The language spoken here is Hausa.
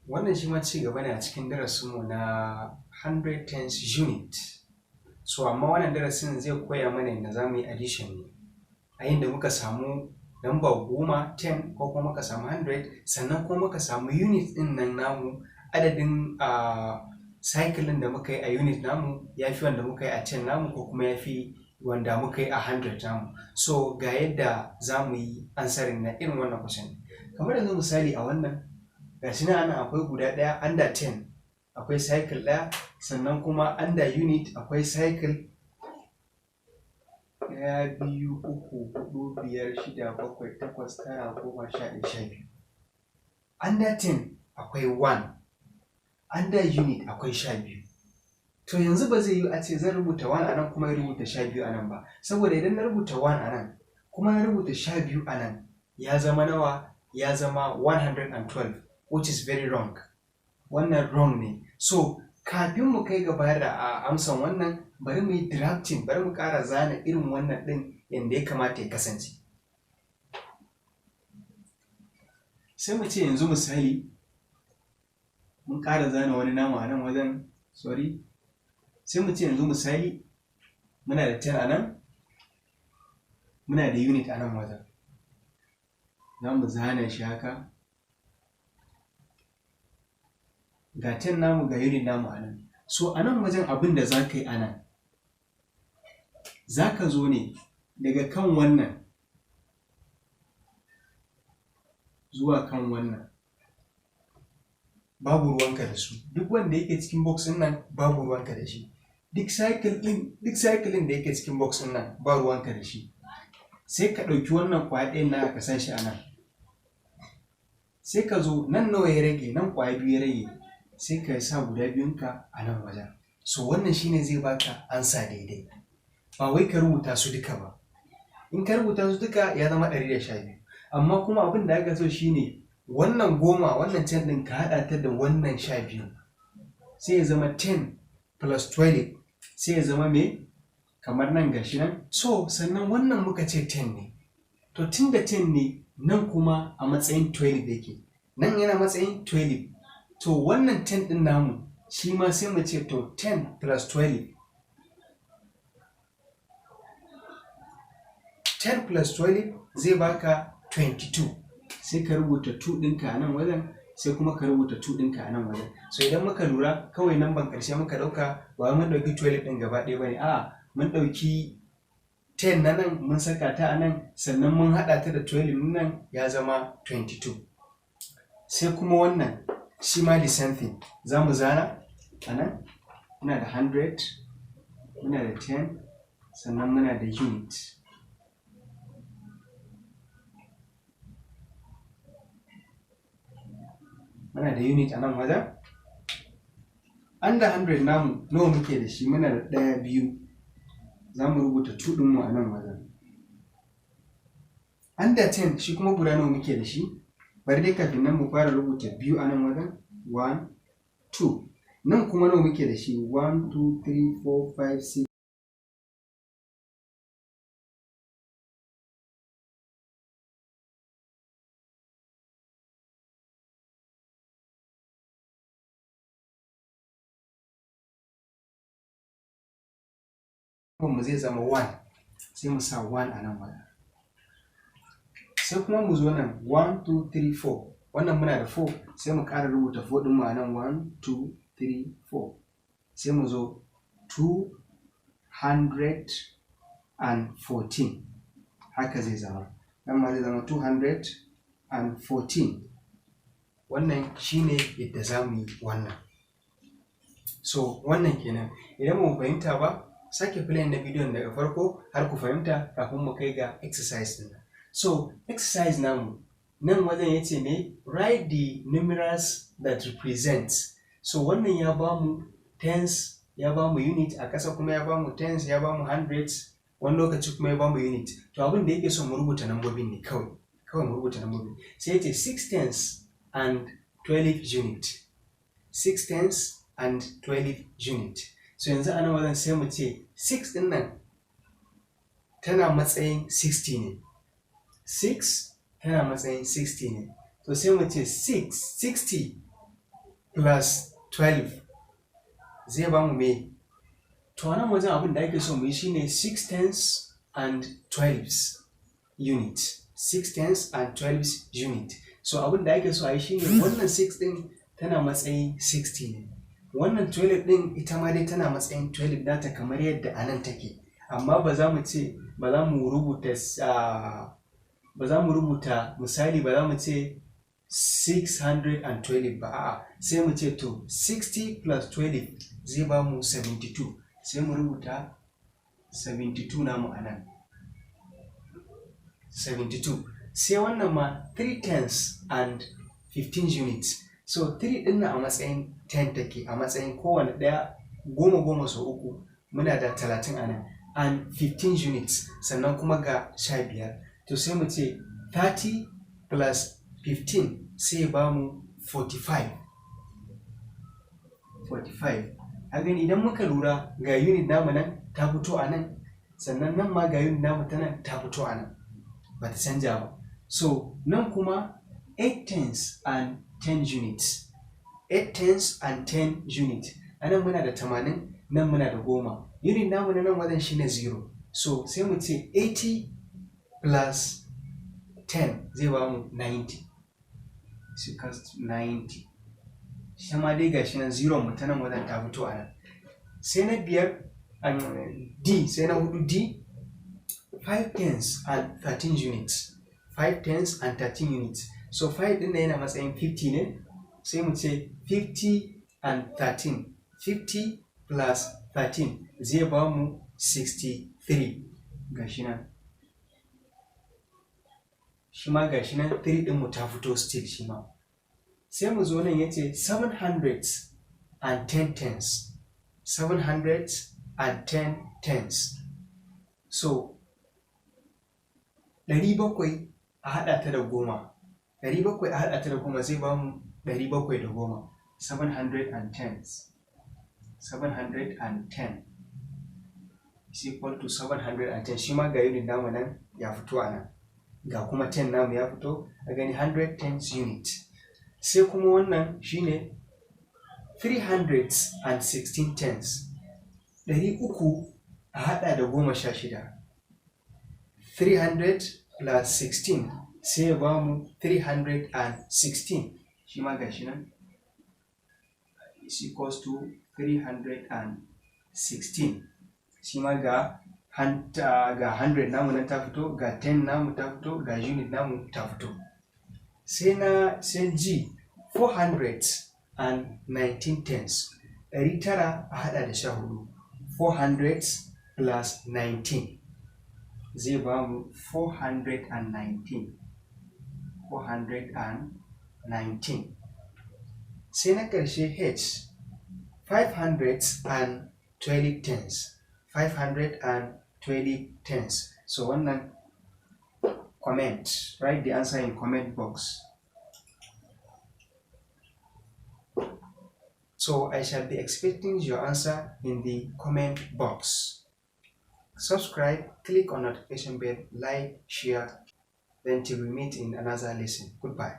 Wannan shi ma ci gaba ne a cikin darasinmu na 100 tens unit. So amma wannan darasin zai koya mana yadda za mu yi addition ne. A yadda muka samu lamba 10, 10 ko kuma muka samu 100 sannan kuma muka samu unit ɗin nan namu adadin cycle da muka yi a unit namu ya fi wanda muka yi a 10 namu ko kuma ya fi wanda muka yi a 100 namu. So ga yadda za mu yi answering na irin wannan question. Kamar yanzu misali a wannan gashi nan akwai guda ɗaya under 10 akwai cycle ɗaya sannan kuma under unit akwai cycle 1, 2, 3, 4, 5, 6, 7, 8, 9, 10, 11, 12. Under 10 akwai 1, under unit akwai 12. To yanzu ba zai yi a ce zan rubuta 1 a nan kuma ya rubuta 12 a nan ba, saboda idan na rubuta 1 a nan kuma na rubuta 12 a nan ya zama nawa? Ya zama 112, which is very wrong. Wannan wrong ne. So kafin mu kai ga bayar da amsan wannan bari mu yi drafting, bari mu ƙara zana irin wannan ɗin yadda ya kamata ya kasance. Sai mu ce yanzu misali mun ƙara zana wani namu a nan wajen, sorry. Sai mu ce yanzu misali muna da 10 a nan, muna da unit a nan wajen. Za mu zana shi haka. Ga 10 namu ga unit namu a nan. So a nan wajen abin da za ka yi a nan, za ka zo ne daga kan wannan zuwa kan wannan. Babu ruwanka da su. Duk wanda yake cikin box ɗin nan babu ruwanka da shi. Duk cycle ɗin da yake cikin box ɗin nan ba ruwanka da shi. Sai ka ɗauki wannan ƙwaya ɗayan na ka san shi a nan. Sai ka zo nan nawa ya rage, nan ƙwaya 2 ya rage. Sai ka sa guda biyunka a nan wajen. So wannan shine zai baka ansa daidai. Ba wai ka rubuta su duka ba. In ka rubuta su duka ya zama 112. Amma kuma abin da aka so shine wannan 10, wannan 10 ɗin ka haɗa ta da wannan 12. Sai ya zama 10 plus 12. Sai ya zama me? Kamar nan gashi nan. So sannan wannan muka ce 10 ne. To tun da 10 ne nan kuma a matsayin 12 yake. Nan yana matsayin 12. To wannan 10 ɗin namu shi ma sai mu ce to 10 plus 12. 10 plus 12 zai baka 22. Sai ka rubuta 2 ɗinka a nan wajen, sai kuma ka rubuta 2 ɗinka a nan wajen. So idan muka lura kawai namban ƙarshe muka ɗauka ba mun ɗauki 12 ɗin gaba ɗaya ba ne. A'a, mun ɗauki 10 na nan mun saka ta a nan sannan mun haɗa ta da 12 nan ya zama 22. Sai kuma wannan shi ma the same thing. Za mu zana a nan muna da 100, muna da 10, sannan muna da unit. Muna da unit a nan wajen. Under 100 namu nawa muke da shi? Muna da 1, 2. Za mu rubuta 2 ɗinmu a nan wajen. Under 10 shi kuma guda nawa muke da shi? Bari dai kafin nan mu fara rubuta 2 a nan wajen. 1, 2. Nan kuma nawa muke da shi? 1, 2, 3, 4, 5, 6. Mu zai zama 1. Sai mu sa 1 a nan wajen. Sai kuma mu zo nan 1, 2, 3, 4. Wannan muna da 4 sai mu ƙara rubuta 4 ɗinmu a nan 1, 2, 3, 4. Sai mu zo 214. Haka zai zama. Nan ma zai zama 214. Wannan shine yadda za mu yi wannan. So wannan kenan. Idan mu fahimta ba, sake playing na bidiyon daga farko har ku fahimta kafin mu kai ga exercise ɗin. So exercise namu nan wajen ya ce ne write the numerals that represents. So wannan ya ba mu tens, ya ba mu unit, a ƙasa kuma ya ba mu tens, ya ba mu hundreds, wani lokaci kuma ya ba mu unit. To abin da yake so mu rubuta nambobin ne kawai mu rubuta nambobin. Sai ya ce 6 tens and 12 unit. 6 tens and 12 unit. So yanzu ana wajen sai mu ce 6 ɗin nan tana matsayin 60 ne. 6 tana matsayin 60 ne. To sai mu ce 60 plus 12 zai ba mu me? To nan wajen abin da ake so mu yi shine 6 tens and 12 unit. 6 tens and 12 unit. So abin da ake so a yi shine wannan 6 din tana matsayin 60 ne. Wannan 12 din ita ma dai tana matsayin 12 nata kamar yadda anan take. Amma ba za mu rubuta misali ba za mu ce 612 ba, a'a sai mu ce to 60 plus 12 zai ba mu 72, sai mu rubuta 72 namu a nan 72. Sai wannan ma 3 tens and 15 units. So 3 din nan a matsayin 10 take, a matsayin kowane ɗaya 10 sau uku muna da 30 a nan, and 15 units sannan kuma ga 15. To sai mu ce 30 plus 15 sai ba mu 45. A gani idan muka lura ga unit namu nan ta fito a nan, sannan nan ma ga unit namu ta nan ta fito a nan, ba ta canja ba. So nan kuma 8 tens and 10 units. 8 tens and 10 units. A nan muna da 80, nan muna da 10. Unit namu na nan wajen shine 0. So sai mu ce 80 plus 10 zai ba mu 90. Is equals to 90. Shi ma dai gashi nan 0 mu ta nan wajen ta fito a nan. Sai na biyar D, sai na hudu D, 5 tens and 13 units. 5 tens and 13 units. So 5 din yana matsayin 50 ne, sai mu ce 50 and 13. 50 plus 13 zai ba mu 63. Gashi nan. Shi ma gashi nan 3 din mu ta fito still shi ma. Sai mu zo nan yace 710 tens. 710 tens. So 700 a haɗa ta da 10. 700 a haɗa ta da 10 zai ba mu 710. 710. 710 is equal to 710. Shi ma ga unit namu nan ya fito a nan. Ga kuma 10 namu ya fito, a gani 110 unit. Sai kuma wannan shine 316 tens. 300 a haɗa da 16. 300 plus 16 sai ya ba mu 316. Shi ma gashi nan is equals to 316. Shi ma ga 100 namu nan ta fito, ga 10 namu ta fito, ga unit namu ta fito. Sai G, 419 tens. 900 a haɗa da 14. 400 plus 19 zai ba mu 419. 419. Sai na ƙarshe H, 520 tens. 520 tens. So wannan comment, write the answer in comment box. So I shall be expecting your answer in the comment box. Subscribe, click on notification bell, like, share, then till we meet in another lesson. Goodbye.